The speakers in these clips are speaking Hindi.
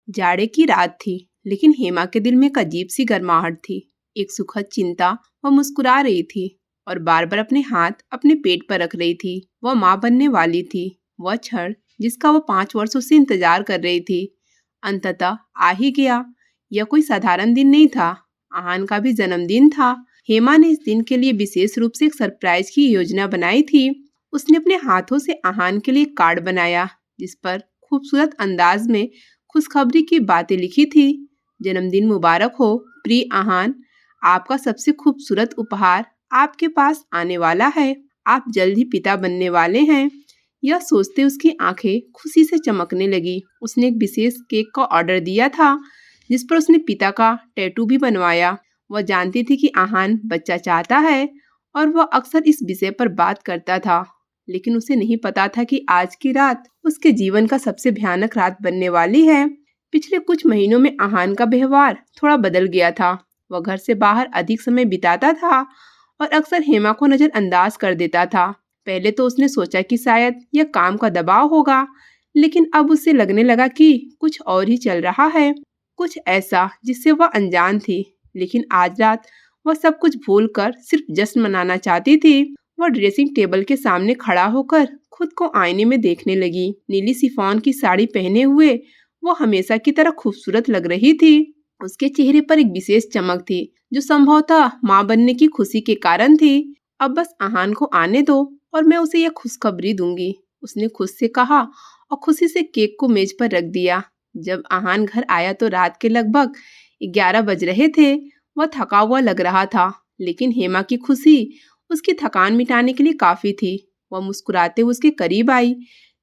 जाड़े की रात थी, लेकिन हेमा के दिल में एक अजीब सी गर्माहट थी। एक सुखद चिंता। वह मुस्कुरा रही थी और बार बार अपने हाथ अपने पेट पर रख रही थी। वह माँ बनने वाली थी। वह क्षण जिसका वह 5 वर्षों से इंतजार कर रही थी, अंततः आ ही गया। यह कोई साधारण दिन नहीं था, आहान का भी जन्मदिन था। हेमा ने इस दिन के लिए विशेष रूप से एक सरप्राइज की योजना बनाई थी। उसने अपने हाथों से आहान के लिए एक कार्ड बनाया, जिस पर खूबसूरत अंदाज में खुशखबरी की बातें लिखी थी। जन्मदिन मुबारक हो प्रिय आहान, आपका सबसे खूबसूरत उपहार आपके पास आने वाला है। आप जल्द ही पिता बनने वाले हैं। यह सोचते उसकी आंखें खुशी से चमकने लगी। उसने एक विशेष केक का ऑर्डर दिया था, जिस पर उसने पिता का टैटू भी बनवाया। वह जानती थी कि आहान बच्चा चाहता है और वह अक्सर इस विषय पर बात करता था, लेकिन उसे नहीं पता था कि आज की रात उसके जीवन का सबसे भयानक रात बनने वाली है। पिछले कुछ महीनों में आहान का व्यवहार थोड़ा बदल गया था। वह घर से बाहर अधिक समय बिताता था और अक्सर हेमा को नजरअंदाज कर देता था। पहले तो उसने सोचा कि शायद यह काम का दबाव होगा, लेकिन अब उसे लगने लगा कि कुछ और ही चल रहा है, कुछ ऐसा जिससे वह अनजान थी। लेकिन आज रात वह सब कुछ भूलकर सिर्फ जश्न मनाना चाहती थी। वह ड्रेसिंग टेबल के सामने खड़ा होकर खुद को आईने में देखने लगी। नीली शिफॉन की साड़ी पहने हुए वो हमेशा की तरह खूबसूरत लग रही थी। उसके चेहरे पर एक विशेष चमक थी, जो संभवतः माँ बनने की खुशी के कारण थी। अब बस आहान को आने दो और मैं उसे यह खुशखबरी दूंगी, उसने खुद से कहा और खुशी से केक को मेज पर रख दिया। जब आहान घर आया तो रात के लगभग 11 बज रहे थे। वह थका हुआ लग रहा था, लेकिन हेमा की खुशी उसकी थकान मिटाने के लिए काफी थी। वह मुस्कुराते हुए उसके करीब आई,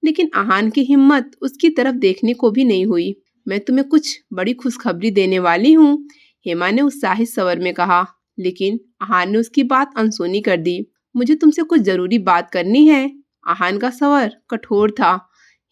लेकिन आहान की हिम्मत उसकी तरफ देखने को भी नहीं हुई। मैं तुम्हें कुछ बड़ी खुशखबरी देने वाली हूँ, हेमा ने उत्साहित स्वर में कहा। लेकिन आहान ने उसकी बात अनसुनी कर दी। मुझे तुमसे कुछ जरूरी बात करनी है। आहान का स्वर कठोर था।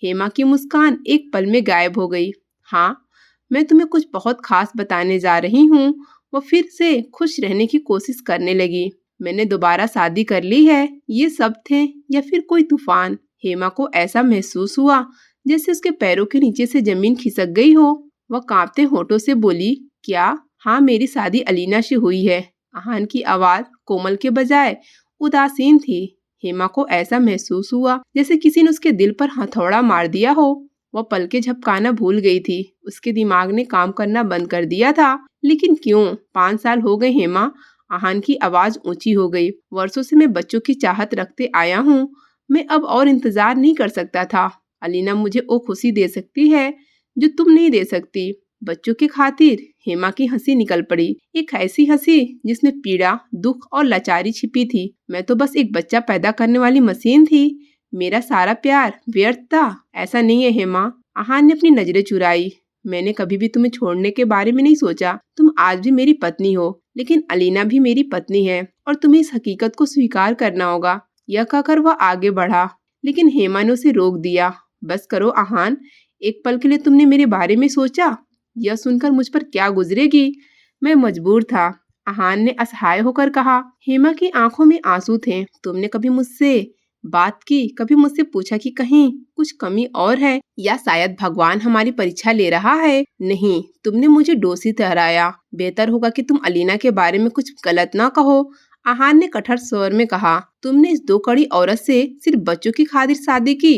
हेमा की मुस्कान एक पल में गायब हो गई। हाँ, मैं तुम्हें कुछ बहुत खास बताने जा रही हूँ। वह फिर से खुश रहने की कोशिश करने लगी। मैंने दोबारा शादी कर ली है। ये सब थे या फिर कोई तूफान? हेमा को ऐसा महसूस हुआ जैसे उसके पैरों के नीचे से जमीन खिसक गई हो। वह कांपते होठों से बोली, क्या? हाँ, मेरी शादी अलीना से हुई है। आहान की आवाज कोमल के बजाय उदासीन थी। हेमा को ऐसा महसूस हुआ जैसे किसी ने उसके दिल पर हथौड़ा मार दिया हो। वह पलकें झपकाना भूल गई थी। उसके दिमाग ने काम करना बंद कर दिया था। लेकिन क्यों? 5 साल हो गए हेमा, आहान की आवाज ऊंची हो गई। वर्षों से मैं बच्चों की चाहत रखते आया हूँ। मैं अब और इंतजार नहीं कर सकता था। अलीना मुझे वो खुशी दे सकती है जो तुम नहीं दे सकती। बच्चों की खातिर हेमा की हंसी निकल पड़ी, एक ऐसी हंसी जिसमें पीड़ा, दुख और लाचारी छिपी थी। मैं तो बस एक बच्चा पैदा करने वाली मशीन थी। मेरा सारा प्यार व्यर्थ था। ऐसा नहीं है हेमा, आहान ने अपनी नजरें चुराई। मैंने कभी भी तुम्हें छोड़ने के बारे में नहीं सोचा। तुम आज भी मेरी पत्नी हो, लेकिन अलीना भी मेरी पत्नी है और तुम्हें इस हकीकत को स्वीकार करना होगा। यह कहकर वह आगे बढ़ा, लेकिन हेमा ने उसे रोक दिया। बस करो आहान, एक पल के लिए तुमने मेरे बारे में सोचा? यह सुनकर मुझ पर क्या गुजरेगी? मैं मजबूर था, आहान ने असहाय होकर कहा। हेमा की आंखों में आंसू थे। तुमने कभी मुझसे बात की? कभी मुझसे पूछा कि कहीं कुछ कमी और है, या शायद भगवान हमारी परीक्षा ले रहा है? नहीं, तुमने मुझे दोषी ठहराया। बेहतर होगा कि तुम अलीना के बारे में कुछ गलत ना कहो, आहान ने कठोर स्वर में कहा। तुमने इस दो कड़ी औरत से सिर्फ बच्चों की खातिर शादी की?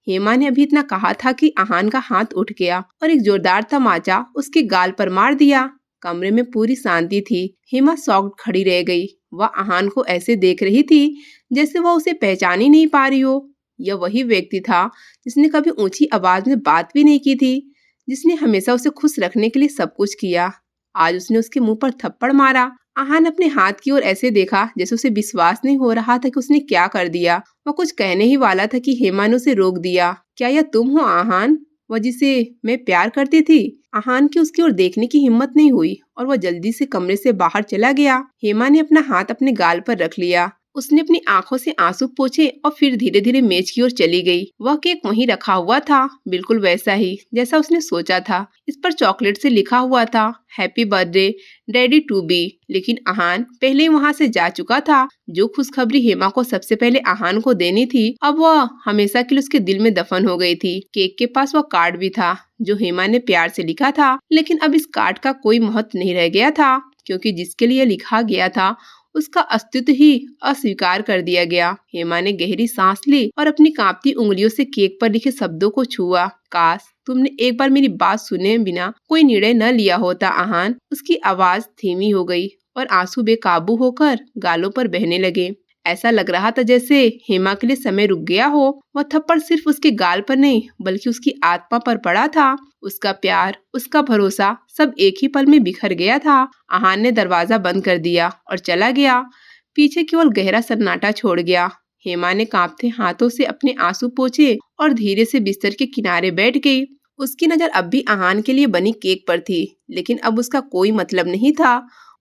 हेमा ने अभी इतना कहा था कि आहान का हाथ उठ गया और एक जोरदार तमाचा उसके गाल पर मार दिया। कमरे में पूरी शांति थी। हेमा शॉक्ड खड़ी रह गई। वह आहान को ऐसे देख रही थी जैसे वह उसे पहचान ही नहीं पा रही हो। यह वही व्यक्ति था जिसने कभी ऊंची आवाज में बात भी नहीं की थी, जिसने हमेशा उसे खुश रखने के लिए सब कुछ किया। आज उसने उसके मुंह पर थप्पड़ मारा। आहान अपने हाथ की ओर ऐसे देखा जैसे उसे विश्वास नहीं हो रहा था कि उसने क्या कर दिया। वह कुछ कहने ही वाला था कि हेमा ने उसे रोक दिया। क्या यह तुम हो आहान, वह जिसे मैं प्यार करती थी? आहान की उसकी ओर देखने की हिम्मत नहीं हुई और वह जल्दी से कमरे से बाहर चला गया। हेमा ने अपना हाथ अपने गाल पर रख लिया। उसने अपनी आंखों से आंसू पोंछे और फिर धीरे धीरे मेज की ओर चली गई। वह केक वहीं रखा हुआ था, बिल्कुल वैसा ही जैसा उसने सोचा था। इस पर चॉकलेट से लिखा हुआ था, happy birthday daddy to be. लेकिन आहान पहले ही वहाँ से जा चुका था। जो खुशखबरी हेमा को सबसे पहले आहान को देनी थी, अब वह हमेशा के लिए उसके दिल में दफन हो गई थी। केक के पास वह कार्ड भी था जो हेमा ने प्यार से लिखा था, लेकिन अब इस कार्ड का कोई महत्व नहीं रह गया था, क्योंकि जिसके लिए लिखा गया था उसका अस्तित्व ही अस्वीकार कर दिया गया। हेमा ने गहरी सांस ली और अपनी कांपती उंगलियों से केक पर लिखे शब्दों को छुआ। काश तुमने एक बार मेरी बात सुने बिना कोई निर्णय न लिया होता आहान। उसकी आवाज धीमी हो गई और आंसू बेकाबू होकर गालों पर बहने लगे। ऐसा लग रहा था जैसे हेमा के लिए समय रुक गया हो। वह थप्पड़ सिर्फ उसके गाल पर नहीं बल्कि उसकी आत्मा पर पड़ा था। उसका प्यार, उसका भरोसा सब एक ही पल में बिखर गया था। आहान ने दरवाजा बंद कर दिया और चला गया। पीछे केवल गहरा सन्नाटा छोड़ गया। हेमा ने कांपते हाथों से अपने आंसू पोंछे और धीरे से बिस्तर के किनारे बैठ गई। उसकी नजर अब भी आहान के लिए बनी केक पर थी, लेकिन अब उसका कोई मतलब नहीं था।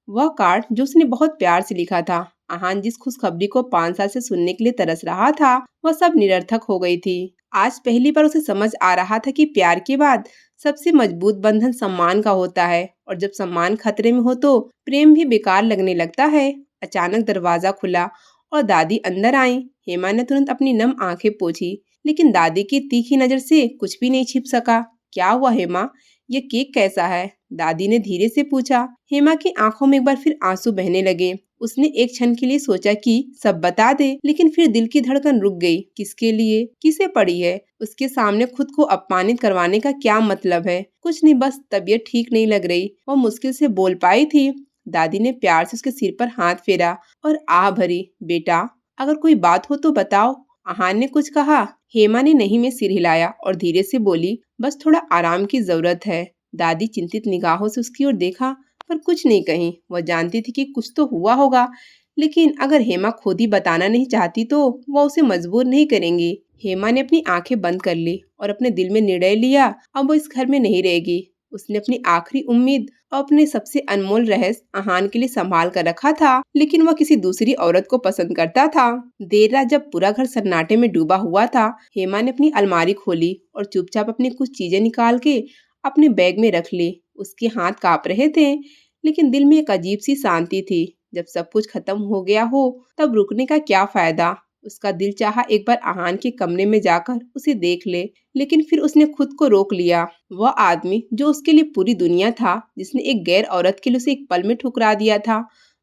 वह कार्ड जो उसने बहुत प्यार से लिखा था, आहान जिस खुशखबरी को 5 साल से सुनने के लिए तरस रहा था, वह सब निरर्थक हो गई थी। आज पहली बार उसे समझ आ रहा था कि प्यार के बाद सबसे मजबूत बंधन सम्मान का होता है, और जब सम्मान खतरे में हो तो प्रेम भी बेकार लगने लगता है। अचानक दरवाजा खुला और दादी अंदर आई। हेमा ने तुरंत अपनी नम आंखें पोंछी, लेकिन दादी की तीखी नजर से कुछ भी नहीं छिप सका। क्या हुआ हेमा, ये केक कैसा है? दादी ने धीरे से पूछा। हेमा की आंखों में एक बार फिर आंसू बहने लगे। उसने एक क्षण के लिए सोचा कि सब बता दे, लेकिन फिर दिल की धड़कन रुक गई। किसके लिए, किसे पड़ी है? उसके सामने खुद को अपमानित करवाने का क्या मतलब है? कुछ नहीं, बस तबीयत ठीक नहीं लग रही। वो मुश्किल से बोल पाई थी। दादी ने प्यार से उसके सिर पर हाथ फेरा और आह भरी। बेटा, अगर कोई बात हो तो बताओ। आहान ने कुछ कहा। हेमा ने नहीं में सिर हिलाया और धीरे से बोली, बस थोड़ा आराम की जरूरत है। दादी चिंतित निगाहों से उसकी ओर देखा, पर कुछ नहीं कही। वह जानती थी कि कुछ तो हुआ होगा, लेकिन अगर हेमा खुद ही बताना नहीं चाहती तो वह उसे मजबूर नहीं करेंगी। हेमा ने अपनी आंखें बंद कर ली और अपने दिल में निर्णय लिया, अब वो इस घर में नहीं रहेगी। उसने अपनी आखिरी उम्मीद और अपने सबसे अनमोल रहस्य आहान के लिए संभाल कर रखा था, लेकिन वह किसी दूसरी औरत को पसंद करता था। देर रात जब पूरा घर सन्नाटे में डूबा हुआ था, हेमा ने अपनी अलमारी खोली और चुपचाप अपनी कुछ चीजें निकाल के अपने बैग में रख ली। उसके हाथ कांप रहे थे, लेकिन दिल में एक अजीब सी शांति थी। जब सब कुछ खत्म हो गया हो तब रुकने का क्या फायदा? उसका दिल चाहा एक बार आहान के कमरे में जाकर उसे देख ले, लेकिन फिर उसने खुद को रोक लिया। वह आदमी जो उसके लिए पूरी दुनिया था, जिसने एक गैर औरत के लिए उसे एक पल में ठुकरा दिया था,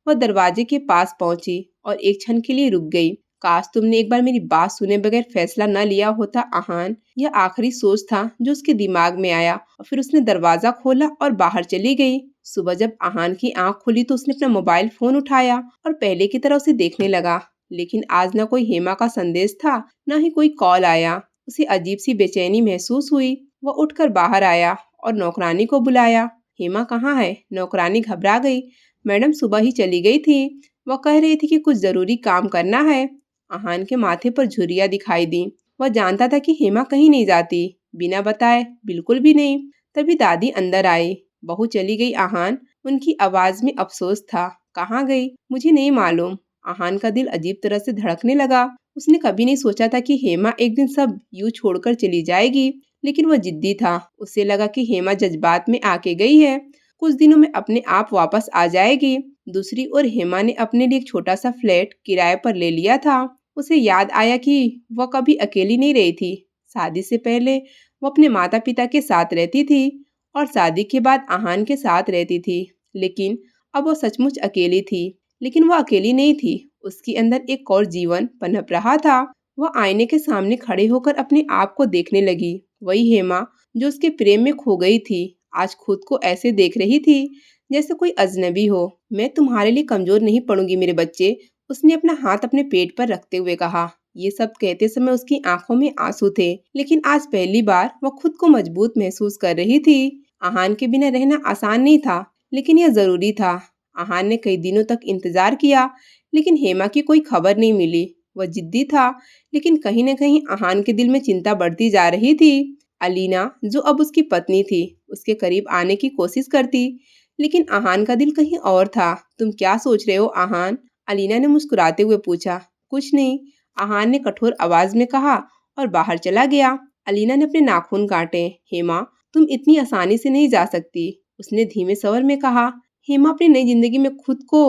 वह दरवाजे के पास पहुंची और एक क्षण के लिए रुक गई। काश तुमने एक बार मेरी बात सुने बगैर फैसला न लिया होता आहान। यह आखिरी सोच था जो उसके दिमाग में आया, और फिर उसने दरवाजा खोला और बाहर चली गई। सुबह जब आहान की आंख खुली तो उसने अपना मोबाइल फोन उठाया और पहले की तरह उसे देखने लगा, लेकिन आज न कोई हेमा का संदेश था, न ही कोई कॉल आया। उसे अजीब सी बेचैनी महसूस हुई। वह उठकर बाहर आया और नौकरानी को बुलाया। हेमा कहाँ है? नौकरानी घबरा गई। मैडम सुबह ही चली गई थी। वह कह रही थी कि कुछ जरूरी काम करना है। आहान के माथे पर झुर्रियां दिखाई दी। वह जानता था कि हेमा कहीं नहीं जाती, बिना बताए बिल्कुल भी नहीं। तभी दादी अंदर आई। बहू चली गई आहान, उनकी आवाज में अफसोस था। कहाँ गई? मुझे नहीं मालूम। आहान का दिल अजीब तरह से धड़कने लगा। उसने कभी नहीं सोचा था कि हेमा एक दिन सब यूं छोड़कर चली जाएगी, लेकिन वह जिद्दी था। उसे लगा कि हेमा जज्बात में आके गई है, कुछ दिनों में अपने आप वापस आ जाएगी। दूसरी ओर हेमा ने अपने लिए एक छोटा सा फ्लैट किराए पर ले लिया था। उसे याद आया कि वह कभी अकेली नहीं रही थी। शादी से पहले वो अपने माता पिता के साथ रहती थी और शादी के बाद आहान के साथ रहती थी, लेकिन अब वो सचमुच अकेली थी। लेकिन वो अकेली नहीं थी, उसके अंदर एक और जीवन पनप रहा था। वह आईने के सामने खड़े होकर अपने आप को देखने लगी। वही हेमा जो उसके प्रेम में खो गई थी, आज खुद को ऐसे देख रही थी जैसे कोई अजनबी हो। मैं तुम्हारे लिए कमजोर नहीं पड़ूंगी मेरे बच्चे, उसने अपना हाथ अपने पेट पर रखते हुए कहा। ये सब कहते समय उसकी आंखों में आंसू थे, लेकिन आज पहली बार वह खुद को मजबूत महसूस कर रही थी। आहान के बिना रहना आसान नहीं था, लेकिन यह जरूरी था। आहान ने कई दिनों तक इंतजार किया, लेकिन हेमा की कोई खबर नहीं मिली। वह जिद्दी था, लेकिन कहीं न कहीं आहान के दिल में चिंता बढ़ती जा रही थी। अलीना, जो अब उसकी पत्नी थी, उसके करीब आने की कोशिश करती, लेकिन आहान का दिल कहीं और था। तुम क्या सोच रहे हो आहान? अलीना ने मुस्कुराते हुए पूछा। कुछ नहीं, आहान ने कठोर आवाज में कहा और बाहर चला गया। अलीना ने अपने नाखून काटे। हेमा, तुम इतनी आसानी से नहीं जा सकती, उसने धीमे स्वर में कहा। हेमा अपनी नई जिंदगी में खुद को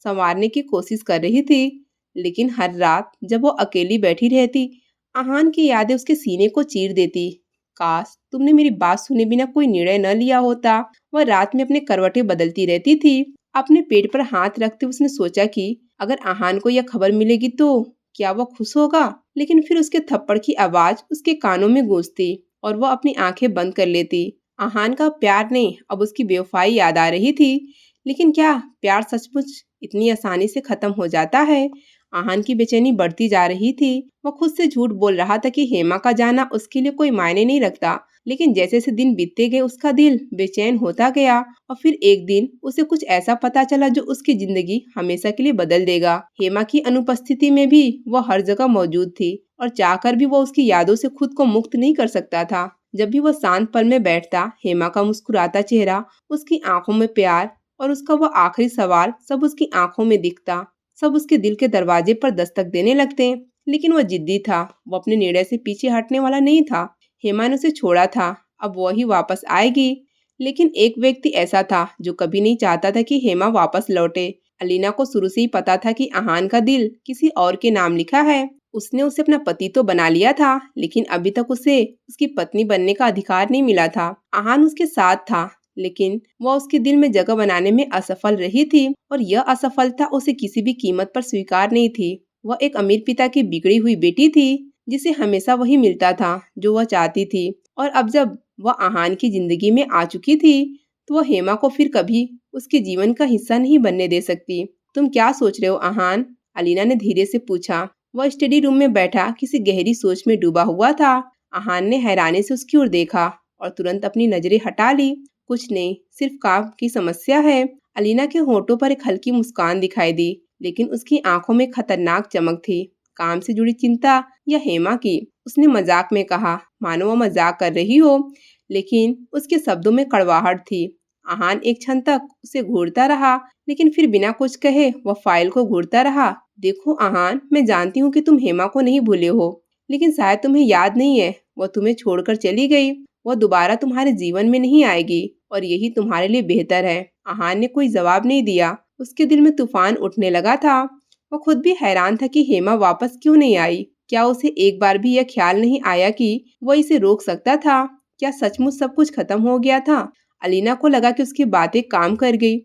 संवारने की कोशिश कर रही थी, लेकिन हर रात जब वो अकेली बैठी रहती, आहान की यादें उसके सीने को चीर देती। काश तुमने मेरी बात सुने बिना कोई निर्णय न लिया होता। वह रात में अपने करवटें बदलती रहती थी। अपने पेट पर हाथ रखते उसने सोचा कि अगर आहान को यह खबर मिलेगी तो क्या वह खुश होगा। लेकिन फिर उसके थप्पड़ की आवाज उसके कानों में गूंजती और वह अपनी आंखें बंद कर लेती। आहान का प्यार नहीं, अब उसकी बेवफाई याद आ रही थी। लेकिन क्या प्यार सचमुच इतनी आसानी से खत्म हो जाता है? आहान की बेचैनी बढ़ती जा रही थी। वह खुद से झूठ बोल रहा था कि हेमा का जाना उसके लिए कोई मायने नहीं रखता, लेकिन जैसे जैसे दिन बीतते गए उसका दिल बेचैन होता गया। और फिर एक दिन उसे कुछ ऐसा पता चला जो उसकी जिंदगी हमेशा के लिए बदल देगा। हेमा की अनुपस्थिति में भी वह हर जगह मौजूद थी और चाहकर भी वह उसकी यादों से खुद को मुक्त नहीं कर सकता था। जब भी वह शांत पल में बैठता, हेमा का मुस्कुराता चेहरा, उसकी आंखों में प्यार और उसका वह आखिरी सवाल सब उसकी आंखों में दिखता। सब उसके दिल के दरवाजे पर दस्तक देने लगते। लेकिन वह जिद्दी था, वो अपने निर्णय से पीछे हटने वाला नहीं था। हेमा ने उसे छोड़ा था, अब वही वापस आएगी। लेकिन एक व्यक्ति ऐसा था जो कभी नहीं चाहता था कि हेमा वापस लौटे। अलीना को शुरू से ही पता था कि आहान का दिल किसी और के नाम लिखा है। उसने उसे अपना पति तो बना लिया था, लेकिन अभी तक उसे उसकी पत्नी बनने का अधिकार नहीं मिला था। आहान उसके साथ था, लेकिन वह उसके दिल में जगह बनाने में असफल रही थी और यह असफलता उसे किसी भी कीमत पर स्वीकार नहीं थी। वह एक अमीर पिता की बिगड़ी हुई बेटी थी, जिसे हमेशा वही मिलता था जो वह चाहती थी। और अब जब वह आहान की जिंदगी में आ चुकी थी, तो वह हेमा को फिर कभी उसके जीवन का हिस्सा नहीं बनने दे सकती। तुम क्या सोच रहे हो आहान? अलीना ने धीरे से पूछा। वह स्टडी रूम में बैठा किसी गहरी सोच में डूबा हुआ था। आहान ने हैरानी से उसकी ओर देखा और तुरंत अपनी नजरें हटा ली। कुछ नहीं, सिर्फ काम की समस्या है। अलीना के होठों पर एक हल्की मुस्कान दिखाई दी, लेकिन उसकी आंखों में खतरनाक चमक थी। काम से जुड़ी चिंता या हेमा की? उसने मजाक में कहा, मानो वह मजाक कर रही हो, लेकिन उसके शब्दों में कड़वाहट थी। आहान एक क्षण तक उसे घूरता रहा, लेकिन फिर बिना कुछ कहे वह फाइल को घूरता रहा। देखो आहान, मैं जानती हूँ कि तुम हेमा को नहीं भूले हो, लेकिन शायद तुम्हें याद नहीं है, वह तुम्हें छोड़कर चली गई। वह दोबारा तुम्हारे जीवन में नहीं आएगी और यही तुम्हारे लिए बेहतर है। आहान ने कोई जवाब नहीं दिया। उसके दिल में तूफान उठने लगा था। वह खुद भी हैरान था कि हेमा वापस क्यों नहीं आई। क्या उसे एक बार भी यह ख्याल नहीं आया कि वह इसे रोक सकता था? क्या सचमुच सब कुछ खत्म हो गया था? अलीना को लगा कि उसकी बातें काम कर गई।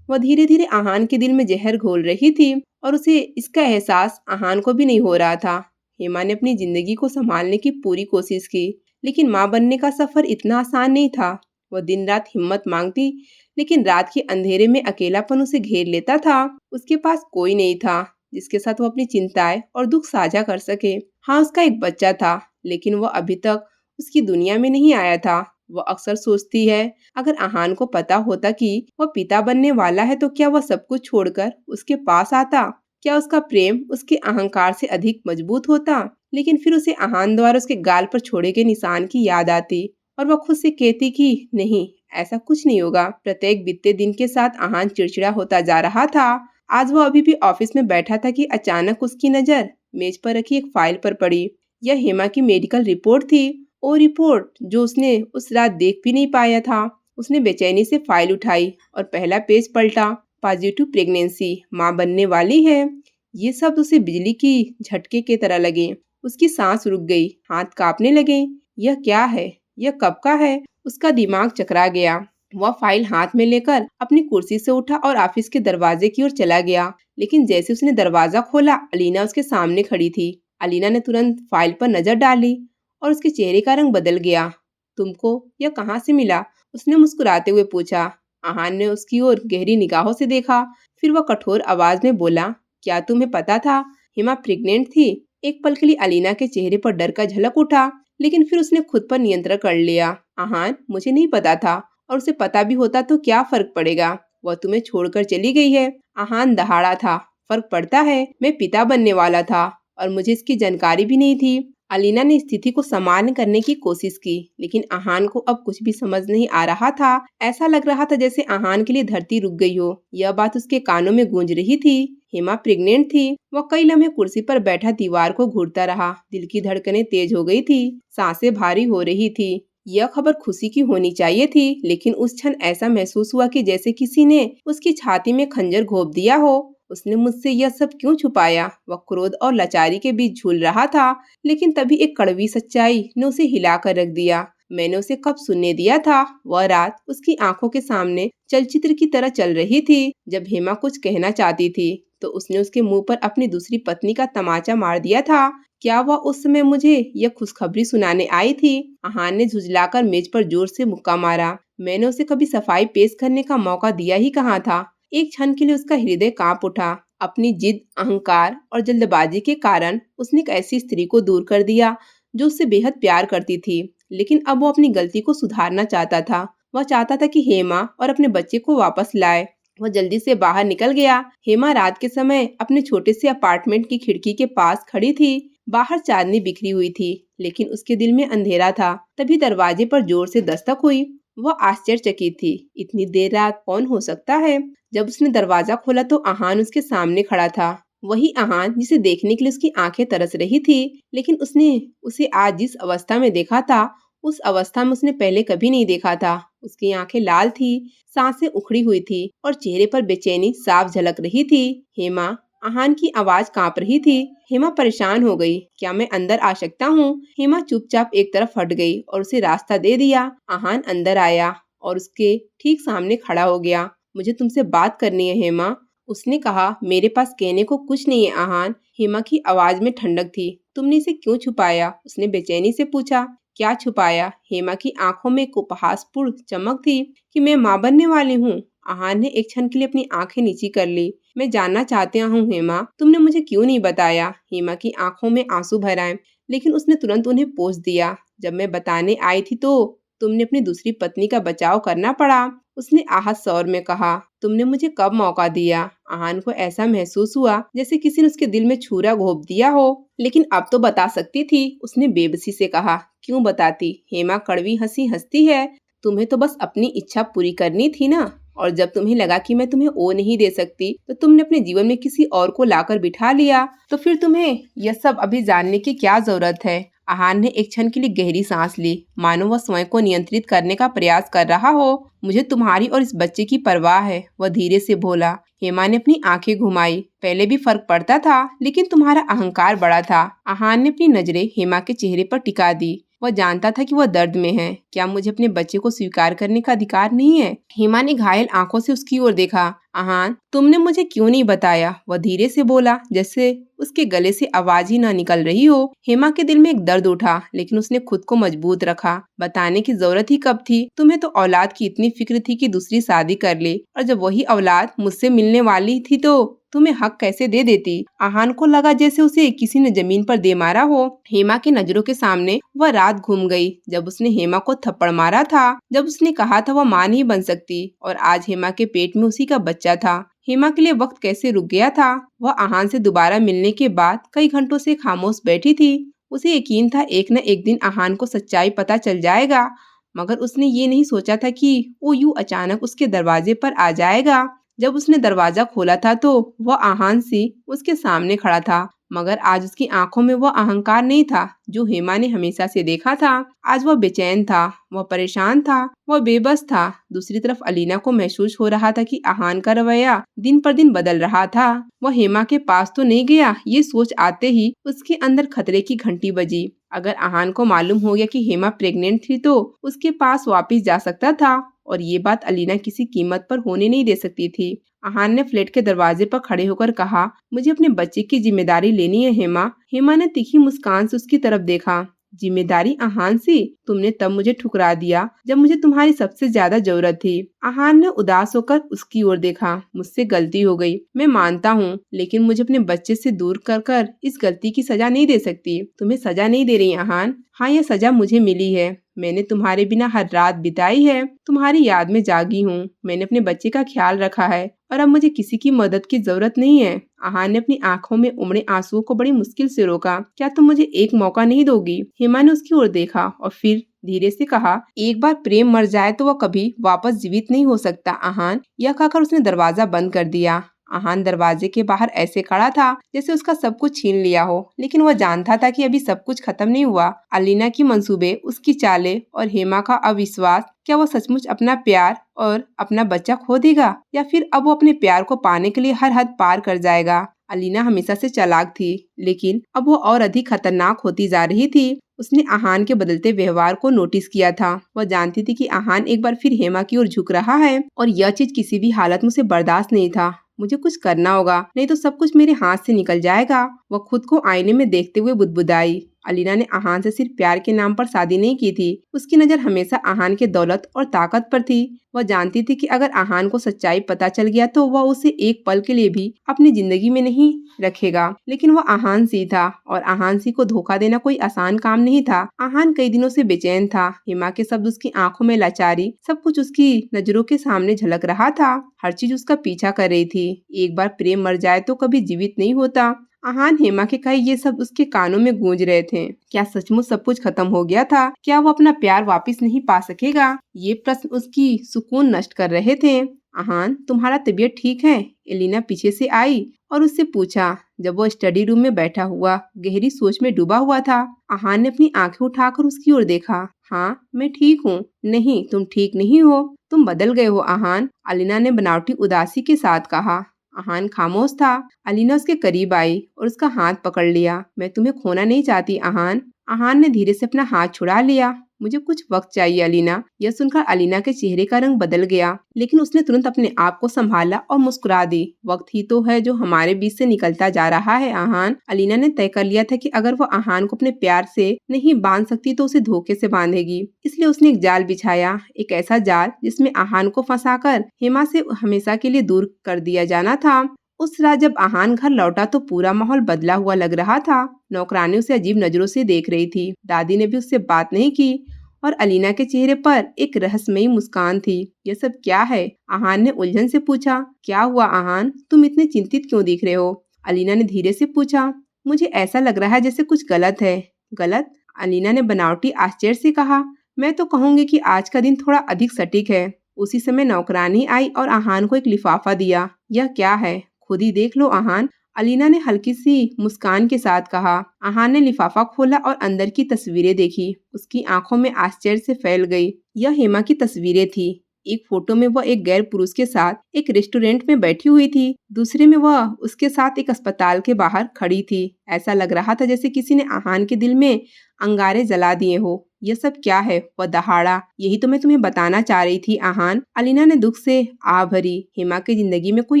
वह धीरे धीरे आहान के दिल में जहर घोल रही थी और उसे इसका एहसास आहान को भी नहीं हो रहा था। हेमा ने अपनी जिंदगी को संभालने की पूरी कोशिश की, लेकिन माँ बनने का सफर इतना आसान नहीं था। वह दिन रात हिम्मत मांगती, लेकिन रात के अंधेरे में अकेलापन उसे घेर लेता था। उसके पास कोई नहीं था जिसके साथ वो अपनी चिंताएं और दुख साझा कर सके। हाँ, उसका एक बच्चा था, लेकिन वह अभी तक उसकी दुनिया में नहीं आया था। वह अक्सर सोचती है, अगर आहान को पता होता कि वह पिता बनने वाला है तो क्या वह सब कुछ छोड़कर उसके पास आता? क्या उसका प्रेम उसके अहंकार से अधिक मजबूत होता? लेकिन फिर उसे आहान द्वारा उसके गाल पर छोड़े गए निशान की याद आती और वह खुद से कहती कि नहीं, ऐसा कुछ नहीं होगा। प्रत्येक बीतते दिन के साथ आहान चिड़चिड़ा होता जा रहा था। आज वह अभी भी ऑफिस में बैठा था कि अचानक उसकी नजर मेज पर रखी एक फाइल पर पड़ी। यह हेमा की मेडिकल रिपोर्ट थी, वो रिपोर्ट जो उसने उस रात देख भी नहीं पाया था। उसने बेचैनी से फाइल उठाई और पहला पेज पलटा। पॉजिटिव प्रेगनेंसी, माँ बनने वाली है। ये शब्द उसे बिजली की झटके की तरह लगे। उसकी सांस रुक गई, हाथ कांपने लगे। यह क्या है? यह कब का है? उसका दिमाग चकरा गया। वह फाइल हाथ में लेकर अपनी कुर्सी से उठा और ऑफिस के दरवाजे की ओर चला गया। लेकिन जैसे उसने दरवाजा खोला, अलीना उसके सामने खड़ी थी। अलीना ने तुरंत फाइल पर नजर डाली और उसके चेहरे का रंग बदल गया। तुमको यह कहाँ से मिला? उसने मुस्कुराते हुए पूछा। आहान ने उसकी ओर गहरी निगाहों से देखा, फिर वह कठोर आवाज में बोला, क्या तुम्हें पता था हिमा प्रेग्नेंट थी? एक पल के लिए अलीना के चेहरे पर डर का झलक उठा, लेकिन फिर उसने खुद पर नियंत्रण कर लिया। आहान, मुझे नहीं पता था, और उसे पता भी होता तो क्या फर्क पड़ेगा? वह तुम्हें छोड़कर चली गई है। आहान दहाड़ा था। फर्क पड़ता है, मैं पिता बनने वाला था और मुझे इसकी जानकारी भी नहीं थी। अलीना ने स्थिति को सामान्य करने की कोशिश की, लेकिन आहान को अब कुछ भी समझ नहीं आ रहा था। ऐसा लग रहा था जैसे आहान के लिए धरती रुक गई हो। यह बात उसके कानों में गूंज रही थी। हेमा प्रेग्नेंट थी। वह कई लम्हे कुर्सी पर बैठा दीवार को घूरता रहा। दिल की धड़कनें तेज हो गई थी, सांसें भारी हो रही थी। यह खबर खुशी की होनी चाहिए थी, लेकिन उस क्षण ऐसा महसूस हुआ कि जैसे किसी ने उसकी छाती में खंजर घोंप दिया हो। उसने मुझसे यह सब क्यों छुपाया? वह क्रोध और लाचारी के बीच झूल रहा था, लेकिन तभी एक कड़वी सच्चाई ने उसे हिलाकर रख दिया। मैंने उसे कब सुनने दिया था? वह रात उसकी आंखों के सामने चलचित्र की तरह चल रही थी। जब हेमा कुछ कहना चाहती थी तो उसने उसके मुंह पर अपनी दूसरी पत्नी का तमाचा मार दिया था। क्या वह उस समय मुझे यह खुशखबरी सुनाने आई थी? आहान ने झुंझलाकर मेज पर जोर से मुक्का मारा। मैंने उसे कभी सफाई पेश करने का मौका दिया ही कहाँ था। एक क्षण के लिए उसका हृदय कांप उठा। अपनी जिद, अहंकार और जल्दबाजी के कारण उसने एक ऐसी स्त्री को दूर कर दिया जो उससे बेहद प्यार करती थी। लेकिन अब वो अपनी गलती को सुधारना चाहता था। वह चाहता था कि हेमा और अपने बच्चे को वापस लाए। वह जल्दी से बाहर निकल गया। हेमा रात के समय अपने छोटे से अपार्टमेंट की खिड़की के पास खड़ी थी। बाहर चांदनी बिखरी हुई थी, लेकिन उसके दिल में अंधेरा था। तभी दरवाजे पर जोर से दस्तक हुई। वह आश्चर्यचकित थी। इतनी देर रात कौन हो सकता है? जब उसने दरवाजा खोला तो आहान उसके सामने खड़ा था। वही आहान जिसे देखने के लिए उसकी आंखें तरस रही थी, लेकिन उसने उसे आज जिस अवस्था में देखा था, उस अवस्था में उसने पहले कभी नहीं देखा था। उसकी आंखें लाल थी, सांसें उखड़ी हुई थी और चेहरे पर बेचैनी साफ झलक रही थी। हेमा, आहान की आवाज कांप रही थी। हेमा परेशान हो गई। क्या मैं अंदर आ सकता हूँ? हेमा चुपचाप एक तरफ हट गई और उसे रास्ता दे दिया। आहान अंदर आया और उसके ठीक सामने खड़ा हो गया। मुझे तुमसे बात करनी है हेमा, उसने कहा। मेरे पास कहने को कुछ नहीं है आहान। हेमा की आवाज में ठंडक थी। तुमने इसे क्यों छुपाया? उसने बेचैनी से पूछा। क्या छुपाया? हेमा की आंखों में एक उपहासपूर्ण चमक थी। कि मैं माँ बनने वाली हूँ। आहान ने एक क्षण के लिए अपनी आंखें नीची कर ली। मैं जानना चाहती हूँ हेमा, तुमने मुझे क्यों नहीं बताया? हेमा की आंखों में आंसू भर आए, लेकिन उसने तुरंत उन्हें पोंछ दिया। जब मैं बताने आई थी तो तुमने अपनी दूसरी पत्नी का बचाव करना पड़ा, उसने आहत स्वर में कहा। तुमने मुझे कब मौका दिया? आहान को ऐसा महसूस हुआ जैसे किसी ने उसके दिल में छुरा घोंप दिया हो। लेकिन अब तो बता सकती थी, उसने बेबसी से कहा। क्यों बताती? हेमा कड़वी हंसी हंसती है। तुम्हें तो बस अपनी इच्छा पूरी करनी थी ना। और जब तुम्हें लगा कि मैं तुम्हें वो नहीं दे सकती, तो तुमने अपने जीवन में किसी और को लाकर बिठा लिया। तो फिर तुम्हें यह सब अभी जानने की क्या जरूरत है? आहान ने एक क्षण के लिए गहरी सांस ली, मानो वह स्वयं को नियंत्रित करने का प्रयास कर रहा हो। मुझे तुम्हारी और इस बच्चे की परवाह है, वह धीरे से बोला। हेमा ने अपनी आंखें घुमाई। पहले भी फर्क पड़ता था, लेकिन तुम्हारा अहंकार बड़ा था। आहान ने अपनी नजरें हेमा के चेहरे पर टिका दी। वह जानता था कि वह दर्द में है। क्या मुझे अपने बच्चे को स्वीकार करने का अधिकार नहीं है? हेमा ने घायल आंखों से उसकी ओर देखा। आहान, तुमने मुझे क्यों नहीं बताया? वह धीरे से बोला, जैसे उसके गले से आवाज ही न निकल रही हो। हेमा के दिल में एक दर्द उठा, लेकिन उसने खुद को मजबूत रखा। बताने की जरूरत ही कब थी? तुम्हें तो औलाद की इतनी फिक्र थी कि दूसरी शादी कर ले, और जब वही औलाद मुझसे मिलने वाली थी तो तुम्हें हक कैसे दे देती? आहान को लगा जैसे उसे किसी ने जमीन पर दे मारा हो। हेमा की नजरों के सामने वह रात घूम गई जब उसने हेमा को थप्पड़ मारा था, जब उसने कहा था वह मां नहीं बन सकती, और आज हेमा के पेट में उसी का बच्चा था। हेमा के लिए वक्त कैसे रुक गया था। वह आहान से दोबारा मिलने के बाद कई घंटों से खामोश बैठी थी। उसे यकीन था एक न एक दिन आहान को सच्चाई पता चल जाएगा, मगर उसने ये नहीं सोचा था कि वो यूं अचानक उसके दरवाजे पर आ जाएगा। जब उसने दरवाजा खोला था तो वह आहान से उसके सामने खड़ा था, मगर आज उसकी आंखों में वह अहंकार नहीं था जो हेमा ने हमेशा से देखा था। आज वह बेचैन था, वह परेशान था, वह बेबस था। दूसरी तरफ अलीना को महसूस हो रहा था कि आहान का रवैया दिन पर दिन बदल रहा था। वह हेमा के पास तो नहीं गया, ये सोच आते ही उसके अंदर खतरे की घंटी बजी। अगर आहान को मालूम हो गया कि हेमा प्रेग्नेंट थी तो उसके पास वापस जा सकता था, और ये बात अलीना किसी कीमत पर होने नहीं दे सकती थी। आहान ने फ्लैट के दरवाजे पर खड़े होकर कहा, मुझे अपने बच्चे की जिम्मेदारी लेनी है हेमा। हेमा ने तीखी मुस्कान से उसकी तरफ देखा। जिम्मेदारी आहान से? तुमने तब मुझे ठुकरा दिया जब मुझे तुम्हारी सबसे ज्यादा जरूरत थी। आहान ने उदास होकर उसकी ओर देखा। मुझसे गलती हो गई, मैं मानता हूँ, लेकिन मुझे अपने बच्चे से दूर कर कर इस गलती की सजा नहीं दे सकती। तुम्हें सजा नहीं दे रही आहान। हाँ, यह सजा मुझे मिली है। मैंने तुम्हारे बिना हर रात बिताई है, तुम्हारी याद में जागी हूँ। मैंने अपने बच्चे का ख्याल रखा है और अब मुझे किसी की मदद की जरूरत नहीं है। आहान ने अपनी आंखों में उमड़े आंसुओं को बड़ी मुश्किल से रोका। क्या तुम मुझे एक मौका नहीं दोगी? हेमा ने उसकी ओर देखा और फिर धीरे से कहा, एक बार प्रेम मर जाए तो वह कभी वापस जीवित नहीं हो सकता आहान। यह कहकर उसने दरवाजा बंद कर दिया। आहान दरवाजे के बाहर ऐसे खड़ा था जैसे उसका सब कुछ छीन लिया हो, लेकिन वह जानता था कि अभी सब कुछ खत्म नहीं हुआ। अलीना की मंसूबे, उसकी चालें और हेमा का अविश्वास, क्या वो सचमुच अपना प्यार और अपना बच्चा खो देगा, या फिर अब वो अपने प्यार को पाने के लिए हर हद पार कर जाएगा। अलीना हमेशा से चालाक थी, लेकिन अब वो और अधिक खतरनाक होती जा रही थी। उसने आहान के बदलते व्यवहार को नोटिस किया था। वह जानती थी कि आहान एक बार फिर हेमा की ओर झुक रहा है और यह चीज किसी भी हालत में उसे बर्दाश्त नहीं था। मुझे कुछ करना होगा, नहीं तो सब कुछ मेरे हाथ से निकल जाएगा। वह खुद को आईने में देखते हुए बुदबुदाई। अलीना ने आहान से सिर्फ प्यार के नाम पर शादी नहीं की थी। उसकी नजर हमेशा आहान के दौलत और ताकत पर थी। वह जानती थी कि अगर आहान को सच्चाई पता चल गया तो वह उसे एक पल के लिए भी अपनी जिंदगी में नहीं रखेगा। लेकिन वह आहान सी था और आहान सी को धोखा देना कोई आसान काम नहीं था। आहान कई दिनों से बेचैन था। हेमा के शब्द, उसकी आंखों में लाचारी, सब कुछ उसकी नजरों के सामने झलक रहा था। हर चीज उसका पीछा कर रही थी। एक बार प्रेम मर जाए तो कभी जीवित नहीं होता। आहान, हेमा के कहे ये सब उसके कानों में गूंज रहे थे। क्या सचमुच सब कुछ खत्म हो गया था? क्या वो अपना प्यार वापस नहीं पा सकेगा? ये प्रश्न उसकी सुकून नष्ट कर रहे थे। आहान, तुम्हारा तबीयत ठीक है? एलिना पीछे से आई और उससे पूछा, जब वो स्टडी रूम में बैठा हुआ गहरी सोच में डूबा हुआ था। आहान ने अपनी आंखें उठाकर उसकी ओर देखा। हाँ, मैं ठीक हूँ। नहीं, तुम ठीक नहीं हो, तुम बदल गए हो आहान, अलीना ने बनावटी उदासी के साथ कहा। आहान खामोश था। अलीना उसके करीब आई और उसका हाथ पकड़ लिया। मैं तुम्हें खोना नहीं चाहती आहान। आहान ने धीरे से अपना हाथ छुड़ा लिया। मुझे कुछ वक्त चाहिए अलीना। यह सुनकर अलीना के चेहरे का रंग बदल गया, लेकिन उसने तुरंत अपने आप को संभाला और मुस्कुरा दी। वक्त ही तो है जो हमारे बीच से निकलता जा रहा है आहान। अलीना ने तय कर लिया था कि अगर वो आहान को अपने प्यार से नहीं बांध सकती तो उसे धोखे से बांधेगी। इसलिए उसने एक जाल बिछाया, एक ऐसा जाल जिसमें आहान को फंसाकर हेमा से हमेशा के लिए दूर कर दिया जाना था। उस रात जब आहान घर लौटा तो पूरा माहौल बदला हुआ लग रहा था। नौकरानी उसे अजीब नजरों से देख रही थी। दादी ने भी उससे बात नहीं की और अलीना के चेहरे पर एक रहस्यमयी मुस्कान थी। यह सब क्या है? आहान ने उलझन से पूछा। क्या हुआ आहान, तुम इतने चिंतित क्यों दिख रहे हो? अलीना ने धीरे से पूछा। मुझे ऐसा लग रहा है जैसे कुछ गलत है। गलत? अलीना ने बनावटी आश्चर्य से कहा। मैं तो कहूंगी कि आज का दिन थोड़ा अधिक सटीक है। उसी समय नौकरानी आई और आहान को एक लिफाफा दिया। यह क्या है? खुद ही देख लो आहान, अलीना ने हल्की सी मुस्कान के साथ कहा। आहान ने लिफाफा खोला और अंदर की तस्वीरें देखी। उसकी आंखों में आश्चर्य से फैल गई। यह हेमा की तस्वीरें थी। एक फोटो में वह एक गैर पुरुष के साथ एक रेस्टोरेंट में बैठी हुई थी। दूसरे में वह उसके साथ एक अस्पताल के बाहर खड़ी थी। ऐसा लग रहा था जैसे किसी ने आहान के दिल में अंगारे जला दिए हो। यह सब क्या है? वह दहाड़ा। यही तो मैं तुम्हें बताना चाह रही थी आहान, अलीना ने दुख से आ भरी। हेमा की जिंदगी में कोई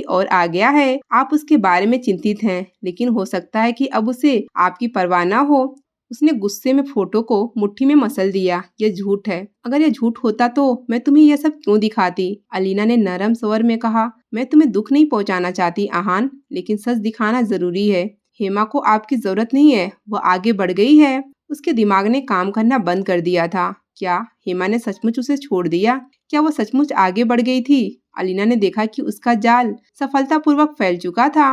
और आ गया है। आप उसके बारे में चिंतित हैं, लेकिन हो सकता है कि अब उसे आपकी परवाह न हो। उसने गुस्से में फोटो को मुट्ठी में मसल दिया। यह झूठ है। अगर यह झूठ होता तो मैं तुम्हें यह सब क्यों दिखाती? अलीना ने नरम स्वर में कहा। मैं तुम्हें दुख नहीं पहुंचाना चाहती आहान, लेकिन सच दिखाना जरूरी है। हेमा को आपकी जरूरत नहीं है, वह आगे बढ़ गई है। उसके दिमाग ने काम करना बंद कर दिया था। क्या हेमा ने सचमुच उसे छोड़ दिया? क्या वो सचमुच आगे बढ़ गई थी? अलीना ने देखा कि उसका जाल सफलतापूर्वक फैल चुका था।